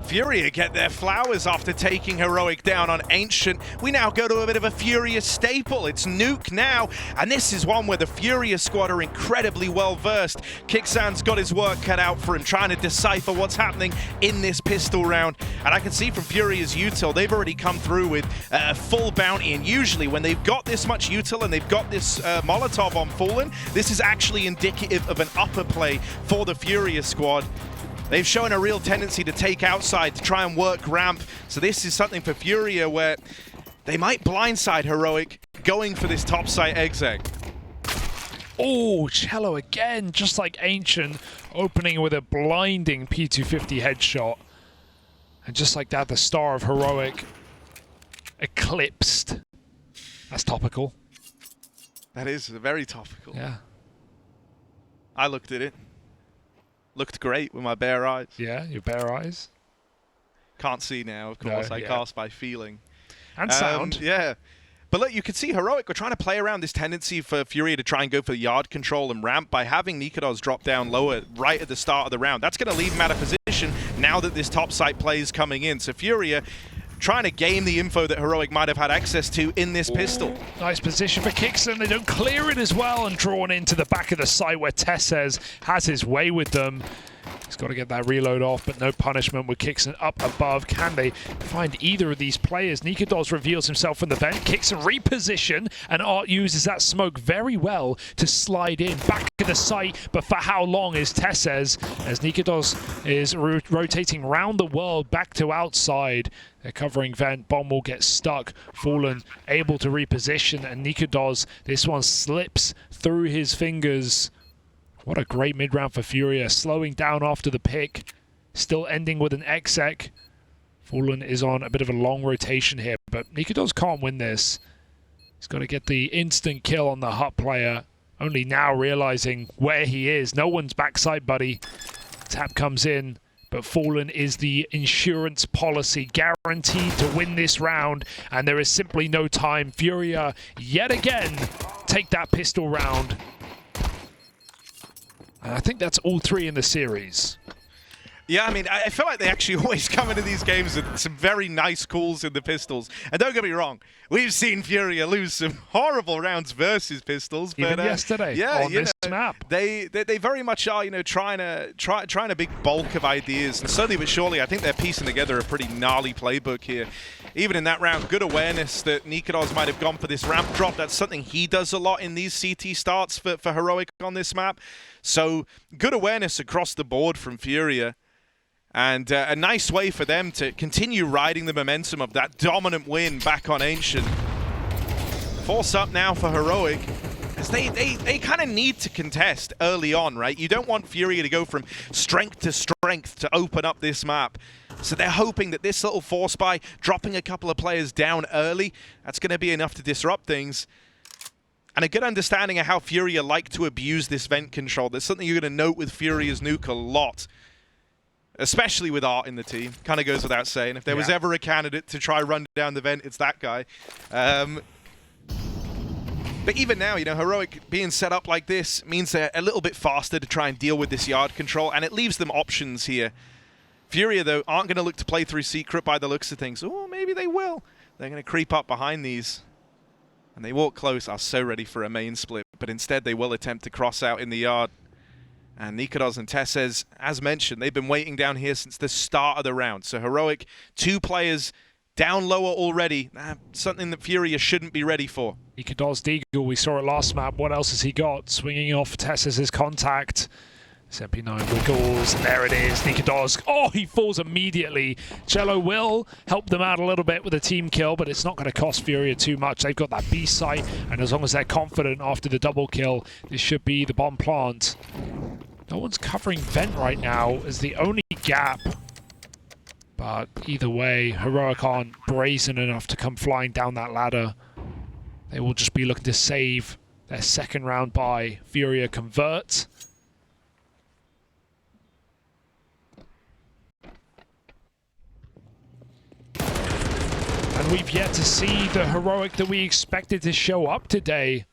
FURIA get their flowers after taking Heroic down on Ancient. We now go to a bit of a FURIA staple. It's Nuke now, and this is one where the FURIA squad are incredibly well versed. kyxsan's got his work cut out for him, trying to decipher what's happening in this pistol round. And I can see from FURIA's util, they've already come through with a full bounty, and usually when they've got this much util and they've got this Molotov on Fallen, this is actually indicative of an upper play for the FURIA squad. They've shown a real tendency to take outside, to try and work ramp. So this is something for FURIA where they might blindside Heroic going for this top site exec. Oh, chelo again, just like Ancient, opening with a blinding P250 headshot. And just like that, the star of Heroic eclipsed. That's topical. That is very topical. Yeah. I looked at it. Looked great with my bare eyes. Yeah, your bare eyes. Can't see now, of course. No, I cast by feeling. And sound. Yeah. But look, you can see Heroic were trying to play around this tendency for FURIA to try and go for yard control and ramp by having nicoodoz drop down lower right at the start of the round. That's going to leave him out of position now that this top site play is coming in. So FURIA trying to game the info that Heroic might have had access to in this pistol. Nice position for kyxsan. They don't clear it as well, and drawn into the back of the site where TeSeS has his way with them. He's got to get that reload off, but no punishment with kyxsan up above. Can they find either of these players? nicoodoz reveals himself from the vent. kyxsan reposition, and Art uses that smoke very well to slide in back to the site. But for how long is TeSeS, as nicoodoz is rotating round the world back to outside. They're covering vent. Bomb will get stuck. Fallen able to reposition, and nicoodoz, this one slips through his fingers. What a great mid-round for FURIA, slowing down after the pick, still ending with an exec. Fallen is on a bit of a long rotation here, but nicoodoz can't win this. He's got to get the instant kill on the hut player, only now realizing where he is. No one's backside, buddy. Tap comes in, but Fallen is the insurance policy, guaranteed to win this round, and there is simply no time. FURIA, yet again, take that pistol round. And I think that's all three in the series. Yeah, I mean, I feel like they actually always come into these games with some very nice calls in the pistols. And don't get me wrong, we've seen FURIA lose some horrible rounds versus pistols. Even but, yesterday on this map. They very much are, trying a big bulk of ideas. And slowly but surely, I think they're piecing together a pretty gnarly playbook here. Even in that round, good awareness that nicoodoz might have gone for this ramp drop. That's something he does a lot in these CT starts for Heroic on this map. So good awareness across the board from FURIA. And a nice way for them to continue riding the momentum of that dominant win back on Ancient. Force up now for Heroic, as they kind of need to contest early on, right? You don't want FURIA to go from strength to strength to open up this map. So they're hoping that this little force buy, dropping a couple of players down early, that's going to be enough to disrupt things. And a good understanding of how FURIA like to abuse this vent control. That's something you're going to note with FURIA's Nuke a lot. Especially with Art in the team. Kind of goes without saying. If there was ever a candidate to try run down the vent, it's that guy. But even now, Heroic being set up like this means they're a little bit faster to try and deal with this yard control, and it leaves them options here. FURIA, though, aren't going to look to play through Secret by the looks of things. Oh, maybe they will. They're going to creep up behind these. And they walk close, are so ready for a main split. But instead, they will attempt to cross out in the yard. And nicoodoz and TeSeS, as mentioned, they've been waiting down here since the start of the round. So Heroic, 2 players down lower already. Something that FURIA shouldn't be ready for. nicoodoz Deagle, we saw it last map. What else has he got? Swinging off TeSeS' contact. SMP9 wiggles, and there it is, nicoodoz. Oh, he falls immediately. chelo will help them out a little bit with a team kill, but it's not going to cost FURIA too much. They've got that B site, and as long as they're confident after the double kill, this should be the bomb plant. No one's covering vent right now as the only gap. But either way, Heroic aren't brazen enough to come flying down that ladder. They will just be looking to save their second round by FURIA convert. And we've yet to see the Heroic that we expected to show up today.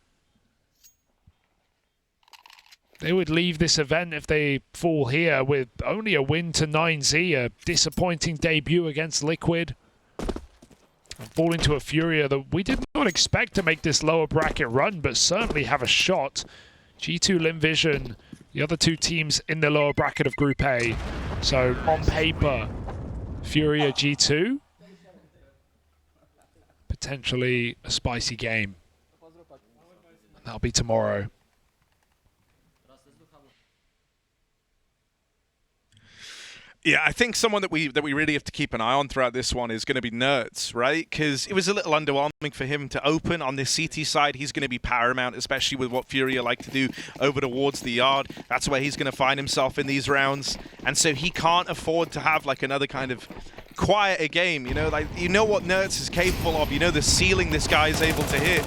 they would leave this event if they fall here with only a win to NertZ, a disappointing debut against Liquid. And falling to a FURIA that we did not expect to make this lower bracket run, but certainly have a shot. G2 Limvision, the other two teams in the lower bracket of Group A. So on paper, FURIA G2, potentially a spicy game. That'll be tomorrow. Yeah, I think someone that we really have to keep an eye on throughout this one is going to be NertZ, right? Because it was a little underwhelming for him to open on this CT side. He's going to be paramount, especially with what FURIA like to do over towards the yard. That's where he's going to find himself in these rounds. And so he can't afford to have like another kind of quieter game, you know? Like, you know what NertZ is capable of. You know the ceiling this guy is able to hit.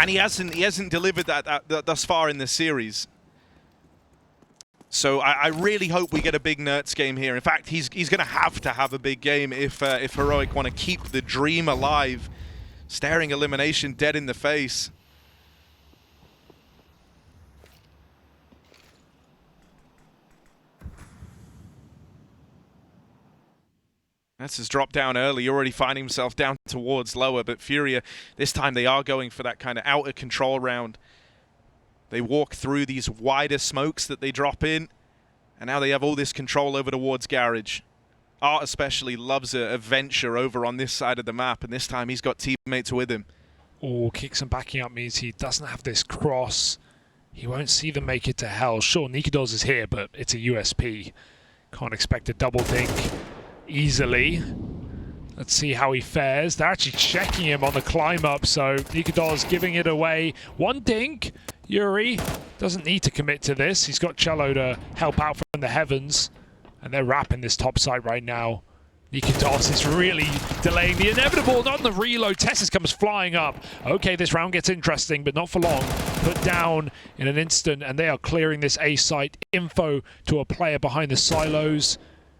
And he hasn't delivered that thus far in this series. So I really hope we get a big NertZ game here. In fact, he's going to have a big game if Heroic want to keep the dream alive. Staring elimination dead in the face. That's his drop down early, already finding himself down towards lower, but FURIA, this time they are going for that kind of outer control round. They walk through these wider smokes that they drop in, and now they have all this control over towards Garage. Art especially loves a venture over on this side of the map, and this time he's got teammates with him. Oh, kyxsan backing up means he doesn't have this cross. He won't see them make it to hell. Sure, nicoodoz is here, but it's a USP. Can't expect a double dink easily. Let's see how he fares. They're actually checking him on the climb up, so nicoodoz giving it away. One dink. Yuri doesn't need to commit to this. He's got chelo to help out from the heavens, and they're wrapping this top side right now. nicoodoz is really delaying the inevitable. Not on the reload. TeSeS comes flying up. Okay, this round gets interesting, but not for long. Put down in an instant, and they are clearing this A site. Info to a player behind the silos.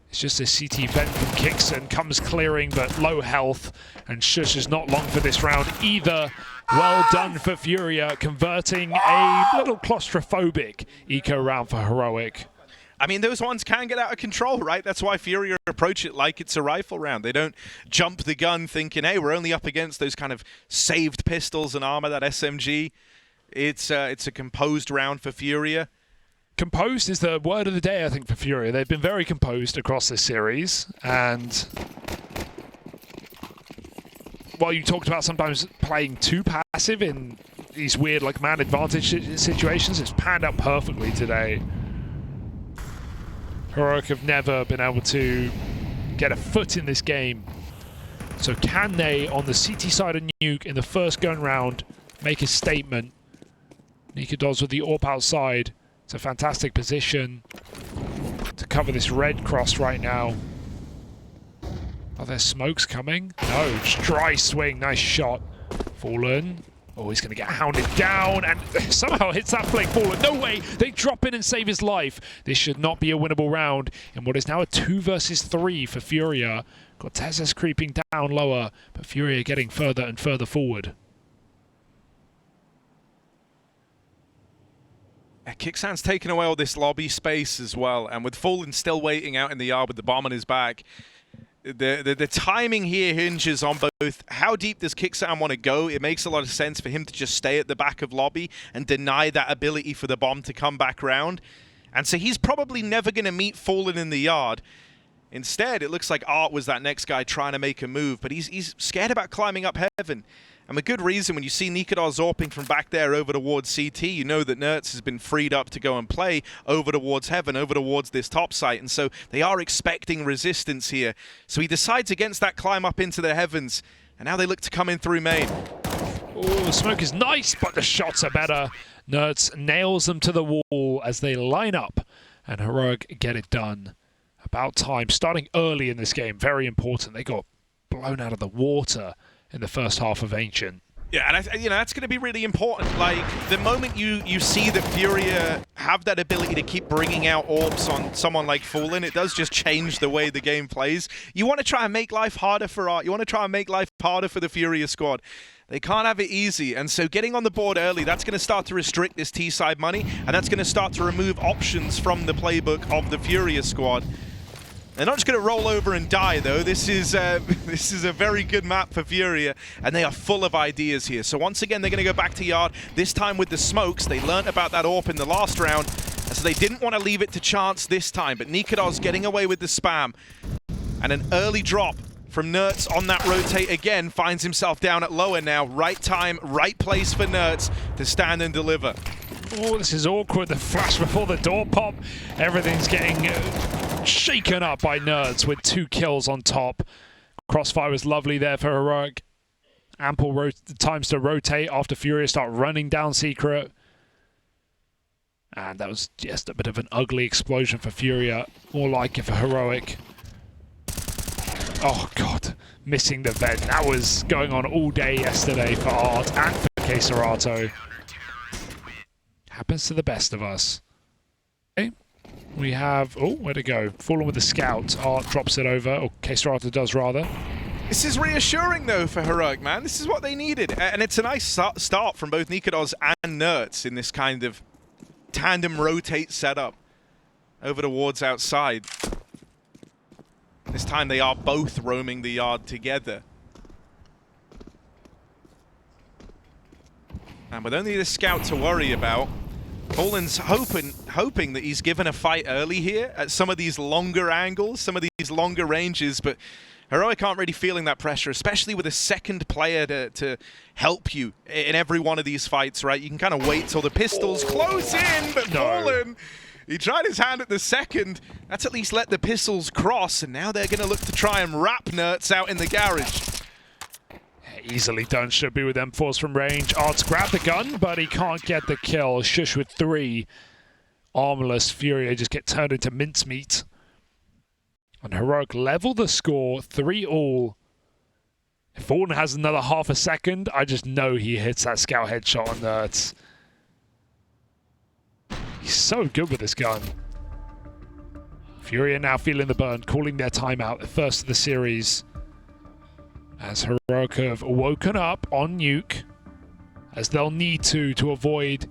It's just a CT vent from kyxsan. Comes clearing, but low health. And sjuush is not long for this round either. Well done for FURIA, converting a little claustrophobic eco round for Heroic. I mean, those ones can get out of control, right? That's why FURIA approach it like it's a rifle round. They don't jump the gun thinking, hey, we're only up against those kind of saved pistols and armor, that SMG. It's a composed round for FURIA. Composed is the word of the day, I think, for FURIA. They've been very composed across this series, and while you talked about sometimes playing too passive in these weird, like, man advantage situations, it's panned out perfectly today. Heroic have never been able to get a foot in this game. So can they, on the CT side of Nuke, in the first gun round, make a statement? nicoodoz with the AWP outside. It's a fantastic position to cover this red cross right now. Are there smokes coming? No, just dry swing. Nice shot. Fallen. Oh, he's going to get hounded down and somehow hits that flank. Fallen. No way. They drop in and save his life. This should not be a winnable round in what is now a 2 versus 3 for FURIA. Got TeSeS creeping down lower, but FURIA getting further and further forward. kyxsan's taken away all this lobby space as well, and with Fallen still waiting out in the yard with the bomb on his back, the timing here hinges on both how deep does kyxsan want to go. It makes a lot of sense for him to just stay at the back of lobby and deny that ability for the bomb to come back round. And so he's probably never going to meet Fallen in the yard. Instead, it looks like Art was that next guy trying to make a move, but he's scared about climbing up heaven. And with good reason, when you see nicoodoz AWPing from back there over towards CT, you know that NertZ has been freed up to go and play over towards heaven, over towards this top site. And so they are expecting resistance here. So he decides against that climb up into the heavens. And now they look to come in through main. Oh, the smoke is nice, but the shots are better. NertZ nails them to the wall as they line up. And Heroic get it done. About time. Starting early in this game, very important. They got blown out of the water in the first half of Ancient. Yeah, and that's going to be really important. Like, the moment you see that FURIA have that ability to keep bringing out AWPs on someone like Fallen, it does just change the way the game plays. You want to try and make life harder for Art. You want to try and make life harder for the FURIA squad. They can't have it easy, and so getting on the board early, that's going to start to restrict this T-side money, and that's going to start to remove options from the playbook of the FURIA squad. They're not just going to roll over and die, though. This is a very good map for FURIA, and they are full of ideas here. So once again, they're going to go back to yard, this time with the smokes. They learned about that AWP in the last round, so they didn't want to leave it to chance this time. But nicoodoz getting away with the spam, and an early drop from NertZ on that rotate again, finds himself down at lower now. Right time, right place for NertZ to stand and deliver. Oh, this is awkward. The flash before the door pop. Everything's getting shaken up by NertZ with 2 kills on top. Crossfire was lovely there for Heroic. Ample times to rotate after FURIA start running down Secret. And that was just a bit of an ugly explosion for FURIA. More like it for Heroic. Oh god, missing the vent. That was going on all day yesterday for Art and for kyxsan. Happens to the best of us. Okay. We have, oh, where to go? Fallen with the scout. Art drops it over, or kyxsan does rather. This is reassuring though for Heroic, man. This is what they needed. And it's a nice start from both nicoodoz and NertZ in this kind of tandem rotate setup over towards outside. This time they are both roaming the yard together. And with only the scout to worry about, Poland's hoping that he's given a fight early here at some of these longer angles, some of these longer ranges, but Heroic aren't really feeling that pressure, especially with a second player to help you in every one of these fights, right? You can kind of wait till the pistols close in, but Poland, he tried his hand at the second. That's at least let the pistols cross, and now they're going to look to try and wrap NertZ out in the garage. Easily done, should be with M4s from range. Art's grabbed the gun, but he can't get the kill. sjuush with 3. Armorless FURIA just get turned into mincemeat. And Heroic level the score, 3-all. If Fulton has another half a second, I just know he hits that scout headshot on NertZ. He's so good with this gun. FURIA now feeling the burn, calling their timeout, the first of the series. As Heroic have woken up on Nuke, as they'll need to avoid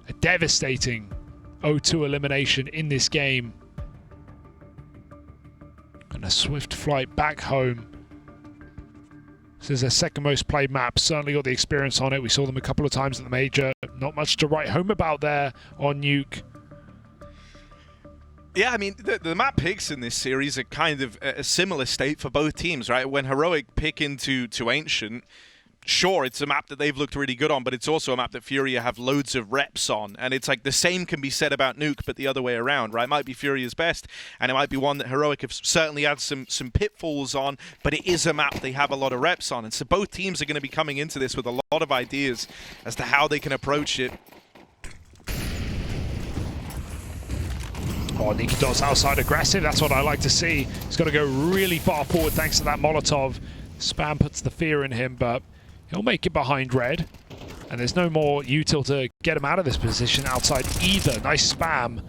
a devastating 0-2 elimination in this game. And a swift flight back home. This is their second most played map, certainly got the experience on it. We saw them a couple of times at the major. Not much to write home about there on Nuke. Yeah, I mean, the map picks in this series are kind of a similar state for both teams, right? When Heroic pick into Ancient, sure, it's a map that they've looked really good on, but it's also a map that FURIA have loads of reps on. And it's like the same can be said about Nuke, but the other way around, right? It might be FURIA's best, and it might be one that Heroic have certainly had some pitfalls on, but it is a map they have a lot of reps on. And so both teams are going to be coming into this with a lot of ideas as to how they can approach it. Oh, nicoodoz outside aggressive, that's what I like to see. He's got to go really far forward thanks to that Molotov. Spam puts the fear in him, but he'll make it behind red. And there's no more util to get him out of this position outside either. Nice spam.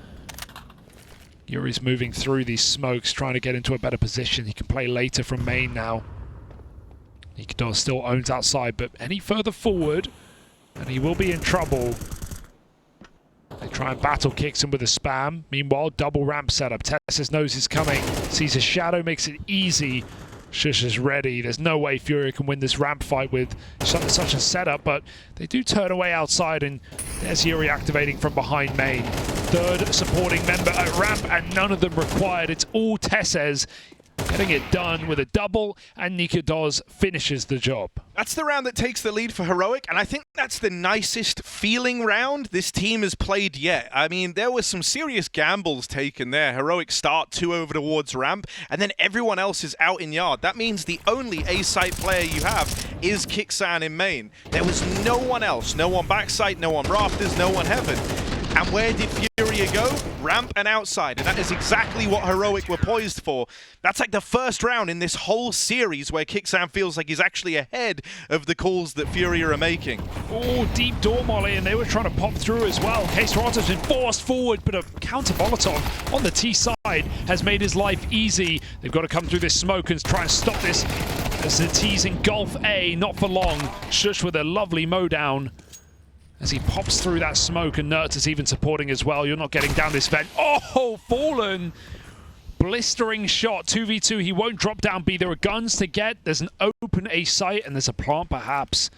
Yuri's moving through these smokes, trying to get into a better position. He can play later from main now. nicoodoz still owns outside, but any further forward, and he will be in trouble. They try and battle kyxsan with a spam. Meanwhile, double ramp setup. TeSeS knows it's coming. Sees a shadow, makes it easy. sjuush is ready. There's no way FURIA can win this ramp fight with such a setup, but they do turn away outside, and there's Yuri activating from behind main. Third supporting member at ramp, and none of them required. It's all TeSeS getting it done with a double, and nicoodoz finishes the job. That's the round that takes the lead for Heroic, and I think that's the nicest feeling round this team has played yet. I mean, there were some serious gambles taken there. Heroic start 2 over towards ramp, and then everyone else is out in yard. That means the only A-site player you have is kyxsan in main. There was no one else. No one backside, no one rafters, no one heaven. And where did FURIA go? Ramp and outside, and that is exactly what Heroic were poised for. That's like the first round in this whole series where kyxsan feels like he's actually ahead of the calls that FURIA are making. Oh, deep door molly, and they were trying to pop through as well. kyxsan's been forced forward, but a counter Molotov on the T side has made his life easy. They've got to come through this smoke and try and stop this As the T's engulf A, not for long. sjuush with a lovely mow down as he pops through that smoke, and NertZ is even supporting as well. You're not getting down this vent. Oh, Fallen! Blistering shot, 2v2. He won't drop down B. There are guns to get. There's an open A site, and there's a plant perhaps.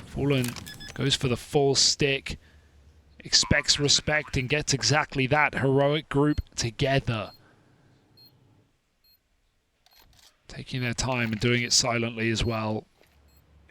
Fallen goes for the full stick. Expects respect and gets exactly that. Heroic group together. Taking their time and doing it silently as well.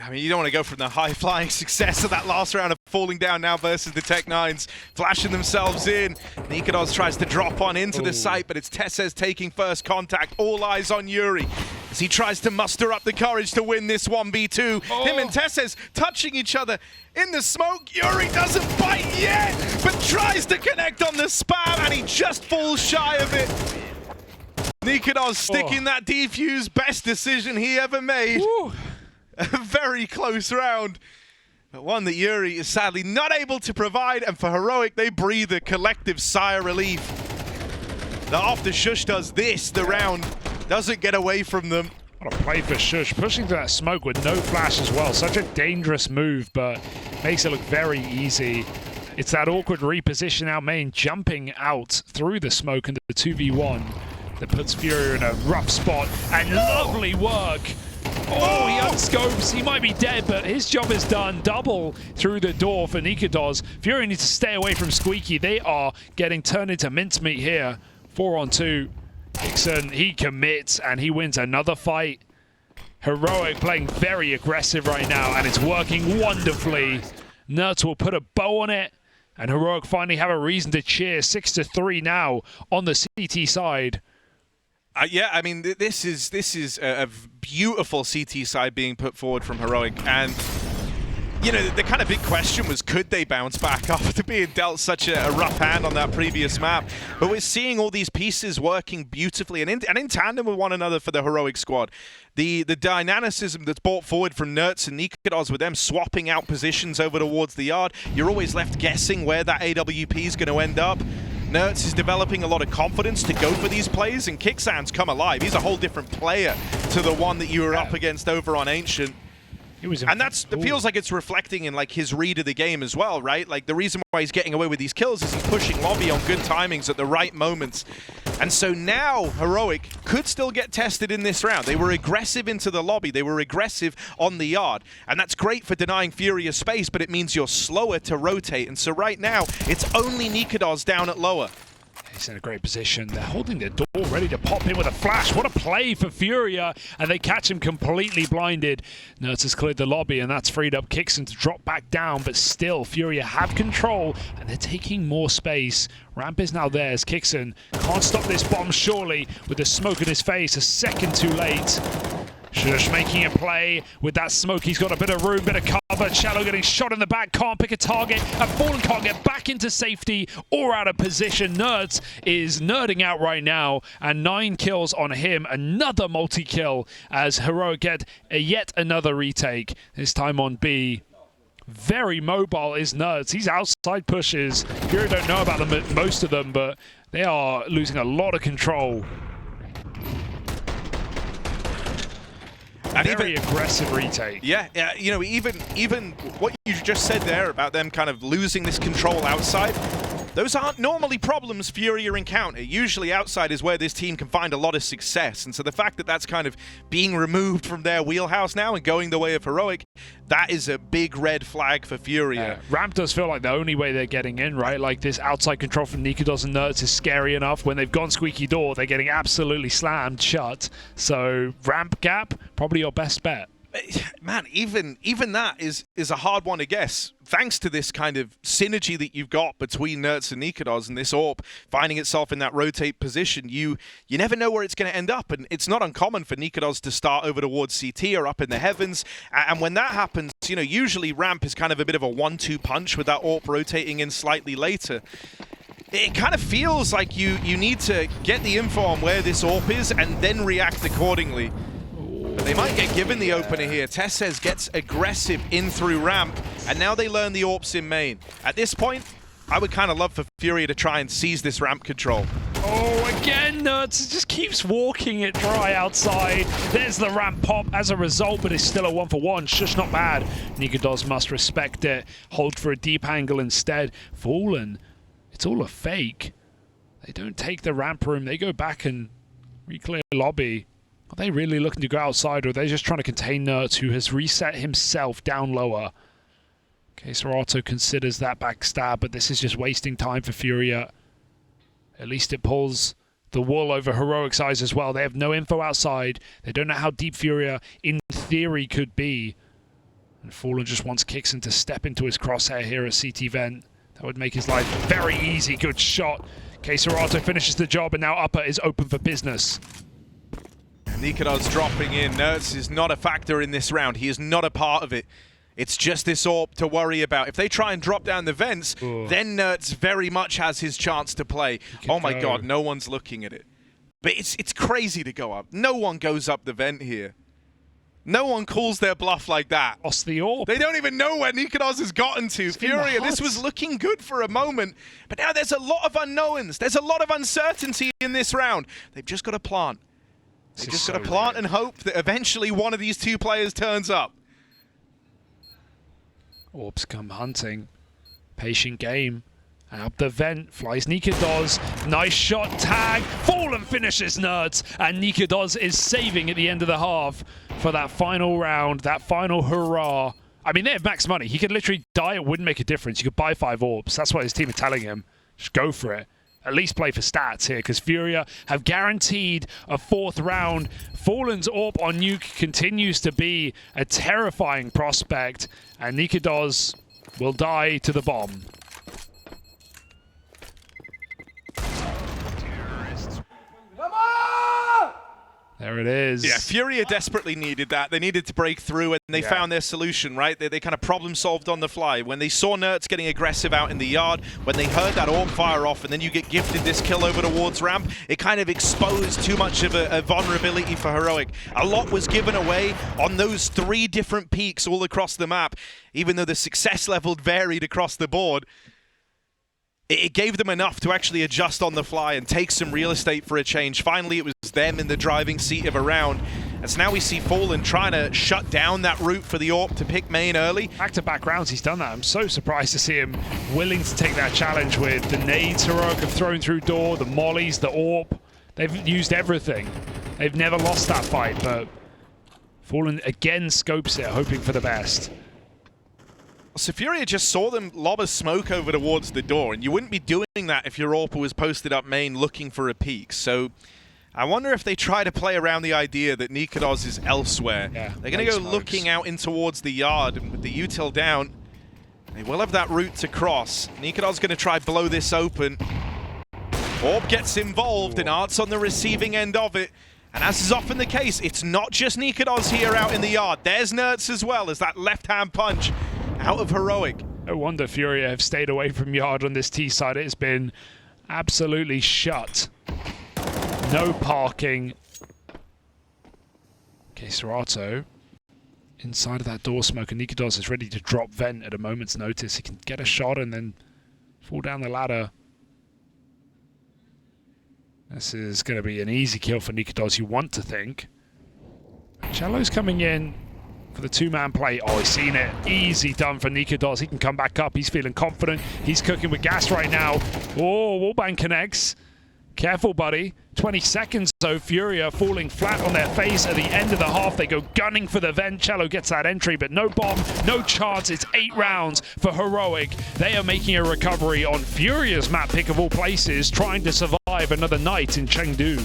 I mean, you don't want to go from the high-flying success of that last round of falling down now versus the Tech9s, flashing themselves in. nicoodoz tries to drop on into the site, but it's TeSeS taking first contact. All eyes on Yuri as he tries to muster up the courage to win this 1v2. Him and TeSeS touching each other in the smoke. Yuri doesn't bite yet, but tries to connect on the spam, and he just falls shy of it. nicoodoz sticking that defuse, best decision he ever made. A very close round, but one that Yuri is sadly not able to provide, and for Heroic, they breathe a collective sigh of relief. That after sjuush does this, the round doesn't get away from them. What a play for sjuush, pushing through that smoke with no flash as well. Such a dangerous move, but makes it look very easy. It's that awkward reposition out main, jumping out through the smoke into the 2v1 that puts FURIA in a rough spot, and lovely work. Oh, he unscopes. He might be dead, but his job is done. Double through the door for nicoodoz. FURIA needs to stay away from Squeaky. They are getting turned into mincemeat here. 4-on-2. kyxsan, he commits, and he wins another fight. Heroic playing very aggressive right now, and it's working wonderfully. NertZ will put a bow on it, and Heroic finally have a reason to cheer. 6-3 now on the CT side. Yeah, I mean, this is a beautiful CT side being put forward from Heroic, and you know, the kind of big question was, could they bounce back after being dealt such a rough hand on that previous map? But we're seeing all these pieces working beautifully and in tandem with one another for the Heroic squad. The dynamicism that's brought forward from NertZ and nicoodoz, with them swapping out positions over towards the yard, you're always left guessing where that AWP is going to end up. NertZ is developing a lot of confidence to go for these plays, and kyxsan's come alive. He's a whole different player to the one that you were up against over on Ancient. And it feels like it's reflecting in like his read of the game as well, right? Like the reason why he's getting away with these kills is he's pushing lobby on good timings at the right moments. And so now Heroic could still get tested in this round. They were aggressive into the lobby. They were aggressive on the yard. And that's great for denying FURIA space, but it means you're slower to rotate. And so right now, it's only nicoodoz down at lower. He's in a great position. They're holding the door, ready to pop in with a flash. What a play for FURIA, and they catch him completely blinded. NertZ has cleared the lobby, and that's freed up kyxsan to drop back down, but still, FURIA have control, and they're taking more space. Ramp is now theirs. kyxsan can't stop this bomb, surely, with the smoke in his face, a second too late. sjuush making a play with that smoke. He's got a bit of room, bit of cover. chelo getting shot in the back, can't pick a target. And Fallen can't get back into safety or out of position. NertZ is nerding out right now, and 9 kills on him. Another multi-kill as Heroic get yet another retake, this time on B. Very mobile is NertZ. He's outside pushes. FURIA don't know about them, most of them, but they are losing a lot of control. And very aggressive retake. Yeah, you know, even what you just said there about them kind of losing this control outside, those aren't normally problems FURIA encounter. Usually outside is where this team can find a lot of success. And so the fact that that's kind of being removed from their wheelhouse now and going the way of Heroic, that is a big red flag for FURIA. Ramp does feel like the only way they're getting in, right? Like this outside control from nicoodoz and NertZ is scary enough. When they've gone squeaky door, they're getting absolutely slammed shut. So ramp gap, probably your best bet. Man, even that is a hard one to guess. Thanks to this kind of synergy that you've got between NertZ and nicoodoz, and this AWP finding itself in that rotate position, you never know where it's going to end up. And it's not uncommon for nicoodoz to start over towards CT or up in the heavens. And when that happens, you know, usually ramp is kind of a bit of a 1-2 punch with that AWP rotating in slightly later. It kind of feels like you need to get the info on where this AWP is and then react accordingly. But they might get given the opener here. TeSeS gets aggressive in through ramp, and now they learn the AWPs in main. At this point, I would kind of love for FURIA to try and seize this ramp control. Oh, again, NertZ just keeps walking it dry outside. There's the ramp pop as a result, but it's still a 1-for-1. Sjuush, not bad. nicoodoz must respect it. Hold for a deep angle instead. Fallen, it's all a fake. They don't take the ramp room. They go back and reclear lobby. Are they really looking to go outside, or are they just trying to contain NertZ, who has reset himself down lower? kyxsan considers that backstab, but this is just wasting time for FURIA. At least it pulls the wool over Heroic's eyes as well. They have no info outside. They don't know how deep FURIA, in theory, could be. And Fallen just wants kyxsan to step into his crosshair here at CT Vent. That would make his life very easy. Good shot. kyxsan finishes the job, and now Upper is open for business. nicoodoz dropping in. NertZ is not a factor in this round. He is not a part of it. It's just this AWP to worry about. If they try and drop down the vents, then NertZ very much has his chance to play. Oh my god, no one's looking at it. But it's crazy to go up. No one goes up the vent here. No one calls their bluff like that. Lost the AWP. They don't even know where nicoodoz has gotten to. FURIA, this was looking good for a moment, but now there's a lot of unknowns. There's a lot of uncertainty in this round. They've just got to plant. They've just got to plant and hope that eventually one of these two players turns up. AWPs come hunting. Patient game. And up the vent flies nicoodoz. Nice shot, tag. Fallen finishes NertZ. And nicoodoz is saving at the end of the half for that final round, that final hurrah. I mean, they have max money. He could literally die. It wouldn't make a difference. You could buy 5 AWPs. That's what his team are telling him. Just go for it. At least play for stats here, because FURIA have guaranteed a 4th round. Fallen's AWP on Nuke continues to be a terrifying prospect, and nicoodoz will die to the bomb. There it is. Yeah, FURIA desperately needed that. They needed to break through, and they found their solution, right? They kind of problem solved on the fly. When they saw NertZ getting aggressive out in the yard, when they heard that AWP fire off, and then you get gifted this kill over towards ramp, it kind of exposed too much of a vulnerability for Heroic. A lot was given away on those 3 different peaks all across the map, even though the success level varied across the board. It gave them enough to actually adjust on the fly and take some real estate for a change. Finally, it was them in the driving seat of a round. And so now we see Fallen trying to shut down that route for the AWP to pick main early. Back-to-back rounds, he's done that. I'm so surprised to see him willing to take that challenge with the nades Heroic have thrown through door, the mollies, the AWP. They've used everything. They've never lost that fight, but Fallen again scopes it, hoping for the best. So FURIA just saw them lob a smoke over towards the door, and you wouldn't be doing that if your AWP was posted up main looking for a peek. So I wonder if they try to play around the idea that nicoodoz is elsewhere. Yeah, they're going to go looking out in towards the yard, and with the util down, they will have that route to cross. nicoodoz is going to try blow this open. AWP gets involved, and Art's on the receiving end of it. And as is often the case, it's not just nicoodoz here out in the yard. There's NertZ as well as that left-hand punch out of Heroic. No wonder FURIA have stayed away from yard on this T side. It's been absolutely shut. No parking. kyxsan inside of that door smoke, and nicoodoz is ready to drop vent at a moment's notice. He can get a shot and then fall down the ladder. This is going to be an easy kill for nicoodoz, you want to think. Chelo's coming in for the 2-man play. Oh, he's seen it. Easy done for nicoodoz. He can come back up. He's feeling confident. He's cooking with gas right now. Oh, wallbang connects. Careful, buddy. 20 seconds, so FURIA falling flat on their face at the end of the half. They go gunning for the vent. Chelo gets that entry, but no bomb, no chance. It's 8 rounds for Heroic. They are making a recovery on FURIA's map pick of all places, trying to survive another night in Chengdu.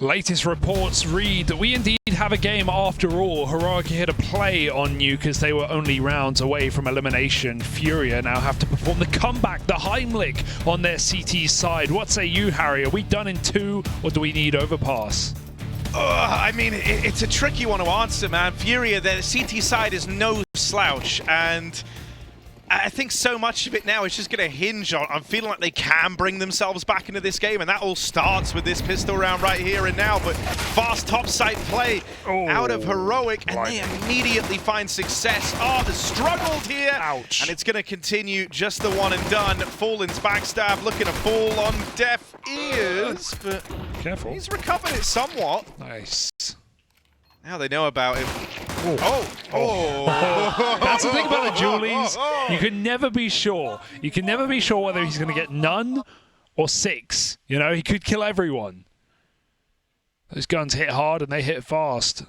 Latest reports read that we indeed have a game after all. Heroic hit a play on Nuke as they were only rounds away from elimination. FURIA now have to perform the comeback, the Heimlich on their CT side. What say you, Harry? Are we done in 2 or do we need overpass? I mean, it's a tricky one to answer, man. FURIA, their CT side is no slouch, and I think so much of it now is just going to hinge on feeling like they can bring themselves back into this game, and that all starts with this pistol round right here and now. But fast topside play out of Heroic, and they immediately find success. Oh, the struggled here. Ouch. And it's going to continue just the one and done. Fallen's backstab looking to fall on deaf ears, but careful. He's recovered it somewhat. Nice. Now they know about it. That's the thing about the dualies. You can never be sure. You can never be sure whether he's going to get none or 6. You know, he could kill everyone. Those guns hit hard and they hit fast.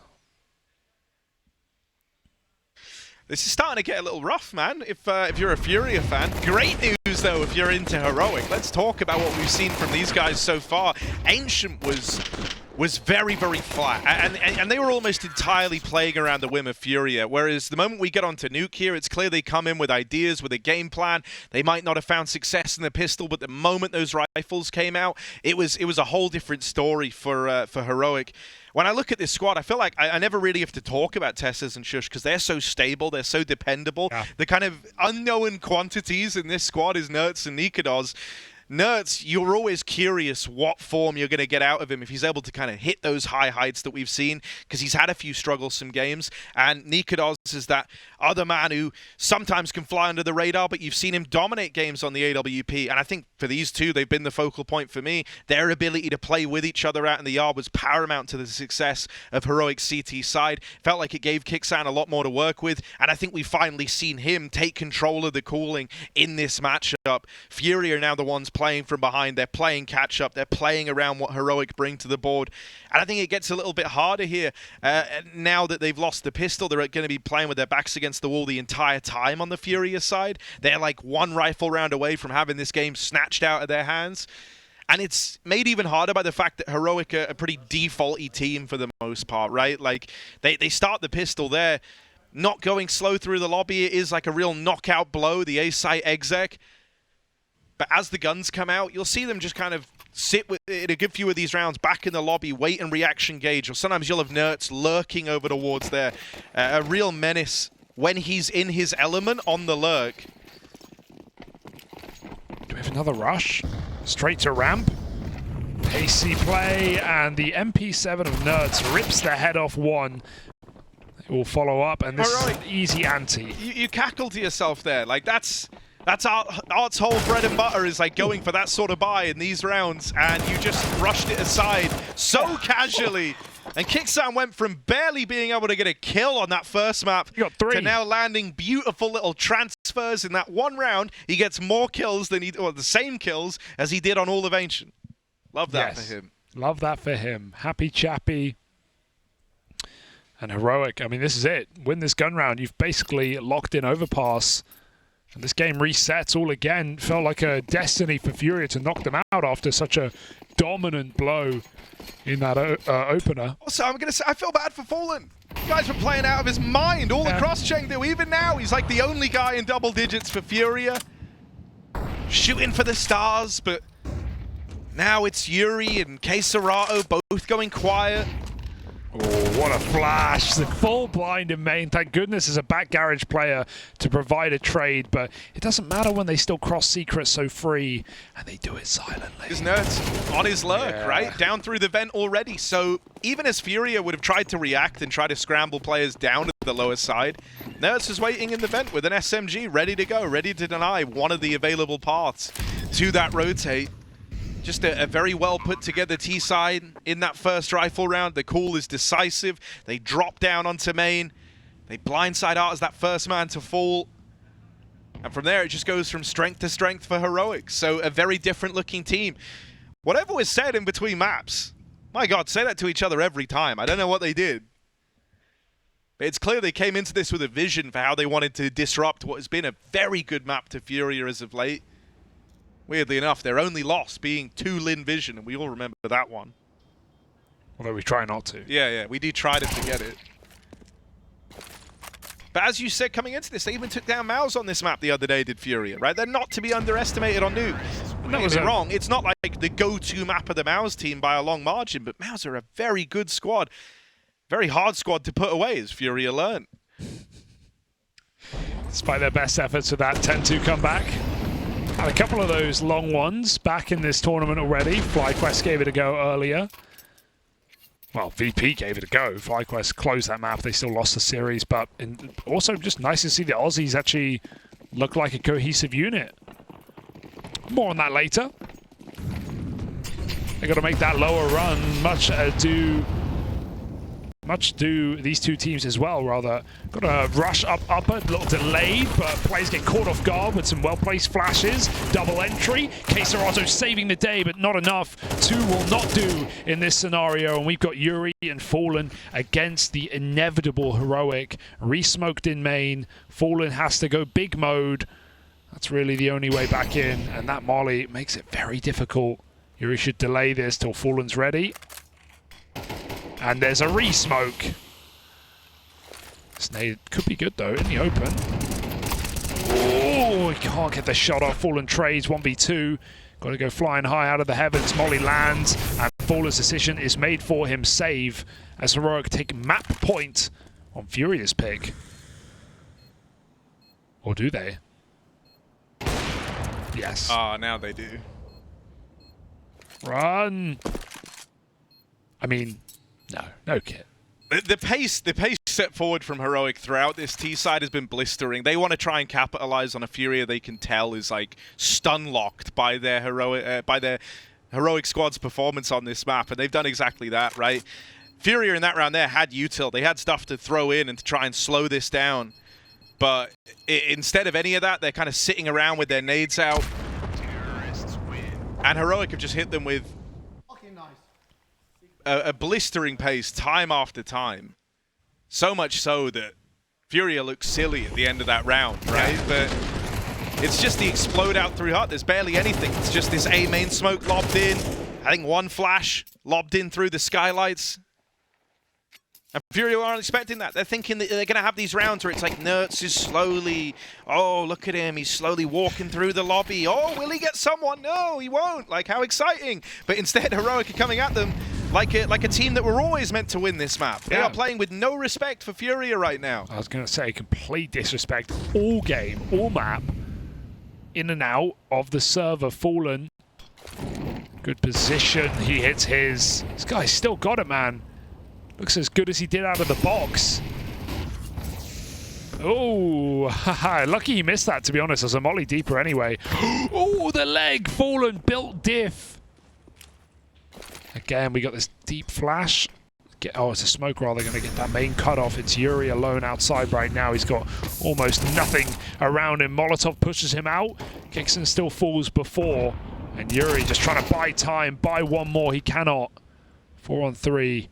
This is starting to get a little rough, man, if you're a FURIA fan. Great news, though, if you're into Heroic. Let's talk about what we've seen from these guys so far. Ancient was very, very flat, and they were almost entirely playing around the whim of FURIA, whereas the moment we get onto Nuke here, it's clear they come in with ideas, with a game plan. They might not have found success in the pistol, but the moment those rifles came out, it was a whole different story for Heroic. When I look at this squad, I feel like I never really have to talk about TeSeS and sjuush because they're so stable, they're so dependable. Yeah. The kind of unknown quantities in this squad is NertZ and nicoodoz. NertZ, you're always curious what form you're going to get out of him if he's able to kind of hit those high heights that we've seen, because he's had a few strugglesome games, and nicoodoz is that other man who sometimes can fly under the radar, but you've seen him dominate games on the AWP, and I think for these two, they've been the focal point for me. Their ability to play with each other out in the yard was paramount to the success of Heroic's CT side. Felt like it gave kyxsan a lot more to work with, and I think we've finally seen him take control of the cooling in this matchup. FURIA are now the ones playing from behind. They're playing catch-up. They're playing around what Heroic bring to the board. And I think it gets a little bit harder here. Now that they've lost the pistol, they're going to be playing with their backs against the wall the entire time on the FURIA side. They're like one rifle round away from having this game snatched out of their hands. And it's made even harder by the fact that Heroic are a pretty defaulty team for the most part, right? Like, they start the pistol there. Not going slow through the lobby, it is like a real knockout blow, the A-site exec. But as the guns come out, you'll see them just kind of sit in a good few of these rounds back in the lobby, wait and reaction gauge, or sometimes you'll have NertZ lurking over towards there. A real menace when he's in his element on the lurk. Do we have another rush? Straight to ramp. Pacey play, and the MP7 of NertZ rips the head off one. They will follow up, and this is an easy ante. You cackle to yourself there. Like, That's Art's whole bread and butter, is like going for that sort of buy in these rounds, and you just brushed it aside so casually. And kyxsan went from barely being able to get a kill on that first map to now landing beautiful little transfers in that one round. He gets more kills than or the same kills as he did on all of Ancient. Love that for him. Love that for him. Happy chappy. And Heroic, I mean, this is it. Win this gun round. You've basically locked in overpass. And this game resets all again. Felt like a destiny for FURIA to knock them out after such a dominant blow in that opener. Also, I'm going to say, I feel bad for Fallen. You guys were playing out of his mind all across Chengdu. Even now, he's like the only guy in double digits for FURIA. Shooting for the stars, but now it's Yuri and kyxsan both going quiet. Oh, what a flash. The full blind in main. Thank goodness there's a back garage player to provide a trade, but it doesn't matter when they still cross secrets so free, and they do it silently. His NertZ on his lurk, right? Down through the vent already. So even as FURIA would have tried to react and try to scramble players down to the lower side, NertZ is waiting in the vent with an SMG ready to go, ready to deny one of the available paths to that rotate. Just a very well put together T side in that first rifle round. The call is decisive. They drop down onto main. They blindside Art as that first man to fall. And from there, it just goes from strength to strength for Heroic. So a very different looking team. Whatever was said in between maps, my God, say that to each other every time. I don't know what they did. But it's clear they came into this with a vision for how they wanted to disrupt what has been a very good map to FURIA as of late. Weirdly enough, their only loss being to Lin Vision, and we all remember that one. Although we try not to. Yeah, we do try to forget it. But as you said coming into this, they even took down Mouse on this map the other day, did FURIA, right? They're not to be underestimated on Nuke. That was wrong. It's not like the go-to map of the Mouse team by a long margin, but Mouse are a very good squad. Very hard squad to put away, as FURIA learned. Despite their best efforts with that 10-2 comeback. Had a couple of those long ones back in this tournament already. FlyQuest gave it a go earlier. Well, VP gave it a go. FlyQuest closed that map. They still lost the series, but also just nice to see the Aussies actually look like a cohesive unit. More on that later. They got to make that lower run. Much do these two teams as well, rather. Got to rush up upper, a little delayed, but players get caught off guard with some well-placed flashes. Double entry. kyxsan saving the day, but not enough. Two will not do in this scenario, and we've got Yuri and Fallen against the inevitable Heroic. Re-smoked in main. Fallen has to go big mode. That's really the only way back in, and that molly makes it very difficult. Yuri should delay this till Fallen's ready. And there's a re-smoke. This nade could be good though, in the open. Oh, he can't get the shot off. Fallen trades 1v2. Got to go flying high out of the heavens. Molly lands, and Fallen's decision is made for him. Save as Heroic take map point on FURIA's pick. Or do they? Yes. Ah, now they do. Run. I mean, no kit. The pace set forward from Heroic throughout this T side has been blistering. They want to try and capitalize on a FURIA they can tell is like stun locked by their Heroic squad's performance on this map, and they've done exactly that, right? FURIA in that round there had util. They had stuff to throw in and to try and slow this down. But instead of any of that, they're kind of sitting around with their nades out. And Heroic have just hit them with a blistering pace time after time. So much so that FURIA looks silly at the end of that round, right? But it's just the explode out through hut. There's barely anything. It's just this A main smoke lobbed in. I think one flash lobbed in through the skylights. And FURIA aren't expecting that. They're thinking that they're going to have these rounds where it's like NertZ is slowly, oh, look at him. He's slowly walking through the lobby. Oh, will he get someone? No, he won't. Like, how exciting. But instead, Heroic are coming at them like a team that were always meant to win this map. They are playing with no respect for FURIA right now. I was going to say, complete disrespect all game, all map. In and out of the server. Fallen. Good position. He hits his. This guy's still got it, man. Looks as good as he did out of the box. Oh, haha. Lucky he missed that, to be honest. As a molly deeper anyway. Oh, the leg. Fallen built diff. Again, we got this deep flash. Oh, it's a smoke rather going to get that main cut off. It's Yuri alone outside right now. He's got almost nothing around him. Molotov pushes him out. kyxsan still falls before. And Yuri just trying to buy time, buy one more. He cannot. 4 on 3.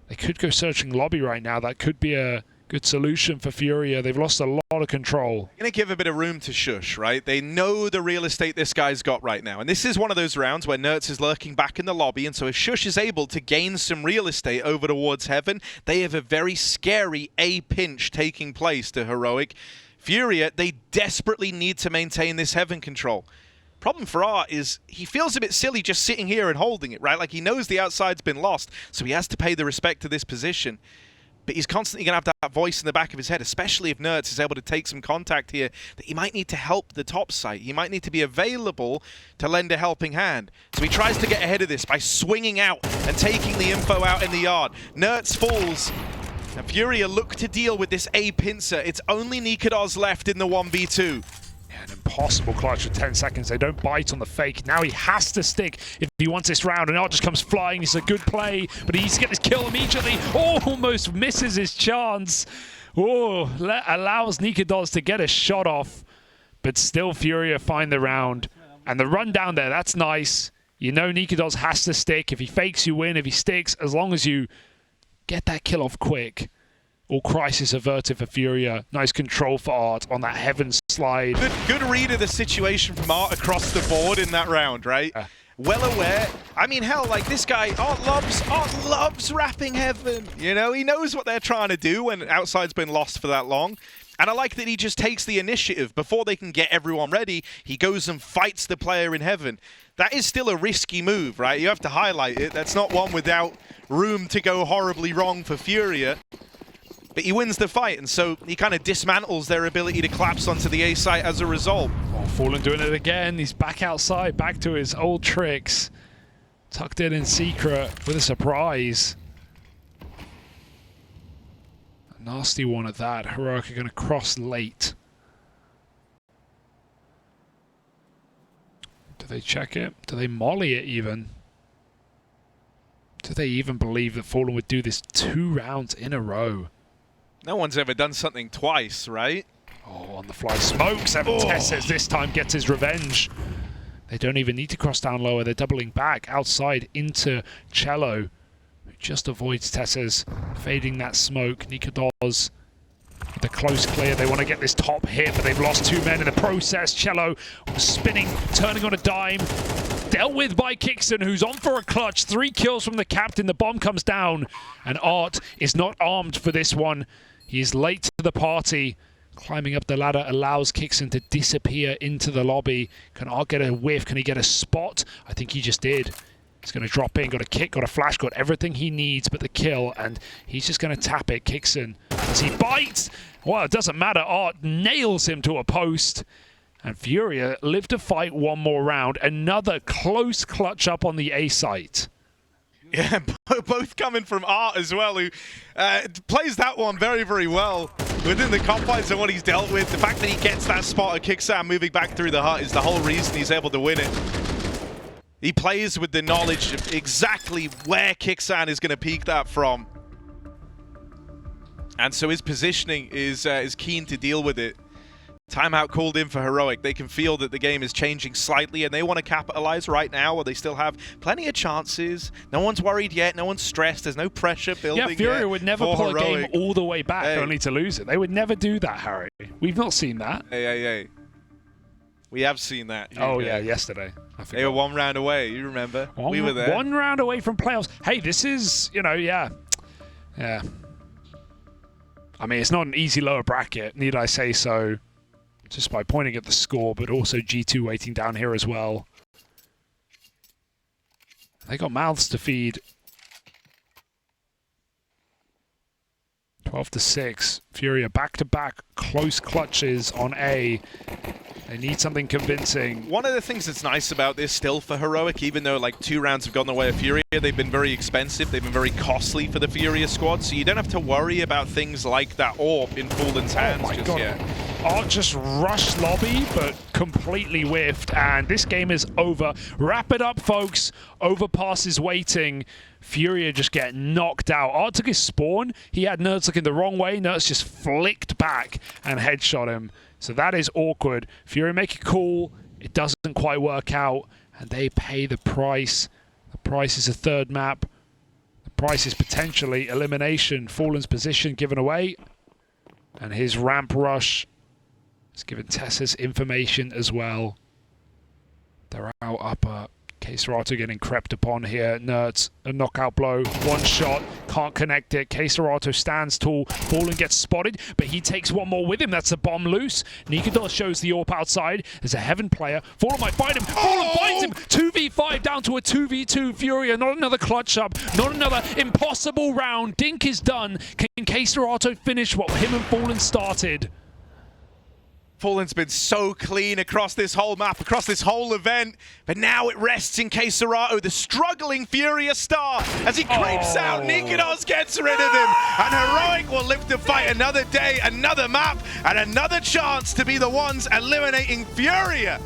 They could go searching lobby right now. That could be a good solution for FURIA. They've lost a lot of control. They're going to give a bit of room to sjuush, right? They know the real estate this guy's got right now. And this is one of those rounds where NertZ is lurking back in the lobby. And so if sjuush is able to gain some real estate over towards heaven, they have a very scary A pinch taking place to Heroic. FURIA, they desperately need to maintain this heaven control. Problem for Art is he feels a bit silly just sitting here and holding it, right? Like he knows the outside's been lost, so he has to pay the respect to this position. But he's constantly going to have that voice in the back of his head, especially if NertZ is able to take some contact here, that he might need to help the top site. He might need to be available to lend a helping hand. So he tries to get ahead of this by swinging out and taking the info out in the yard. NertZ falls, and FURIA look to deal with this A pincer. It's only nicoodoz left in the 1v2. An impossible clutch for 10 seconds. They don't bite on the fake. Now he has to stick if he wants this round. And Art just comes flying. It's a good play, but he needs to get this kill immediately. Oh, almost misses his chance. Oh, allows nicoodoz to get a shot off, but still FURIA find the round. And the run down there, that's nice. You know nicoodoz has to stick. If he fakes, you win. If he sticks, as long as you get that kill off quick. All crisis averted for FURIA. Nice control for Art on that heaven slide. Good read of the situation from Art across the board in that round, right? well aware. I mean, hell, like this guy, Art loves rapping Heaven. You know, he knows what they're trying to do when outside's been lost for that long. And I like that he just takes the initiative. Before they can get everyone ready, he goes and fights the player in Heaven. That is still a risky move, right? You have to highlight it. That's not one without room to go horribly wrong for FURIA. But he wins the fight, and so he kind of dismantles their ability to collapse onto the A site as a result. Oh, Fallen doing it again. He's back outside, back to his old tricks. Tucked in secret with a surprise. A nasty one at that. Heroic are going to cross late. Do they check it? Do they molly it even? Do they even believe that Fallen would do this 2 rounds in a row? No one's ever done something twice, right? Oh, on the fly smokes. TeSeS this time gets his revenge. They don't even need to cross down lower. They're doubling back outside into chelo, who just avoids TeSeS fading that smoke. nicoodoz with a close clear. They want to get this top hit, but they've lost 2 men in the process. chelo spinning, turning on a dime. Dealt with by kyxsan, who's on for a clutch. 3 kills from the captain. The bomb comes down, and Art is not armed for this one. He is late to the party. Climbing up the ladder allows kyxsan to disappear into the lobby. Can Art get a whiff? Can he get a spot? I think he just did. He's going to drop in, got a kick, got a flash, got everything he needs but the kill, and he's just going to tap it. kyxsan, as he bites. Well, it doesn't matter. Art nails him to a post. And FURIA live to fight 1 more round. Another close clutch up on the A site. Yeah, both coming from Art as well, who plays that one very, very well. Within the confines of what he's dealt with, the fact that he gets that spot of kyxsan moving back through the hut is the whole reason he's able to win it. He plays with the knowledge of exactly where kyxsan is going to peek that from. And so his positioning is keen to deal with it. Timeout called in for Heroic. They can feel that the game is changing slightly and they want to capitalize right now, or they still have plenty of chances. No one's worried yet. No one's stressed. There's no pressure building yet. Yeah, FURIA would never pull a game all the way back only to lose it. They would never do that, Harry. We've not seen that. Hey. We have seen that. Oh, yeah, yesterday. They were 1 round away. You remember? We were there. 1 round away from playoffs. Hey, this is, you know, yeah. I mean, it's not an easy lower bracket, need I say so. Just by pointing at the score, but also G2 waiting down here as well. They got mouths to feed. 12-6. FURIA back-to-back close clutches on A. They need something convincing. One of the things that's nice about this still for Heroic, even though like 2 rounds have gone the way of FURIA, they've been very expensive, they've been very costly for the FURIA squad, so you don't have to worry about things like that orb in Fallen's hands just yet. Art just rushed lobby, but completely whiffed, and this game is over. Wrap it up, folks. Overpass is waiting. FURIA just get knocked out. Art took his spawn. He had NertZ looking the wrong way. NertZ just flicked back and headshot him. So that is awkward. FURIA make it cool. It doesn't quite work out, and they pay the price. The price is a 3rd map. The price is potentially elimination. Fallen's position given away, and his ramp rush has given TeSeS information as well. They're out upper. kyxsan getting crept upon here. NertZ, a knockout blow. 1 shot, can't connect it. kyxsan stands tall. Fallen gets spotted, but he takes 1 more with him. That's a bomb loose. nicoodoz shows the AWP outside. There's a Heaven player. Fallen might find him. Fallen finds him. 2v5 down to a 2v2. FURIA, not another clutch up. Not another impossible round. Dink is done. Can kyxsan finish what him and Fallen started? Fallen's been so clean across this whole map, across this whole event, but now it rests in kyxsan, the struggling FURIA star. As he creeps out, nicoodoz gets rid of him, and Heroic will live to fight another day, another map, and another chance to be the ones eliminating FURIA.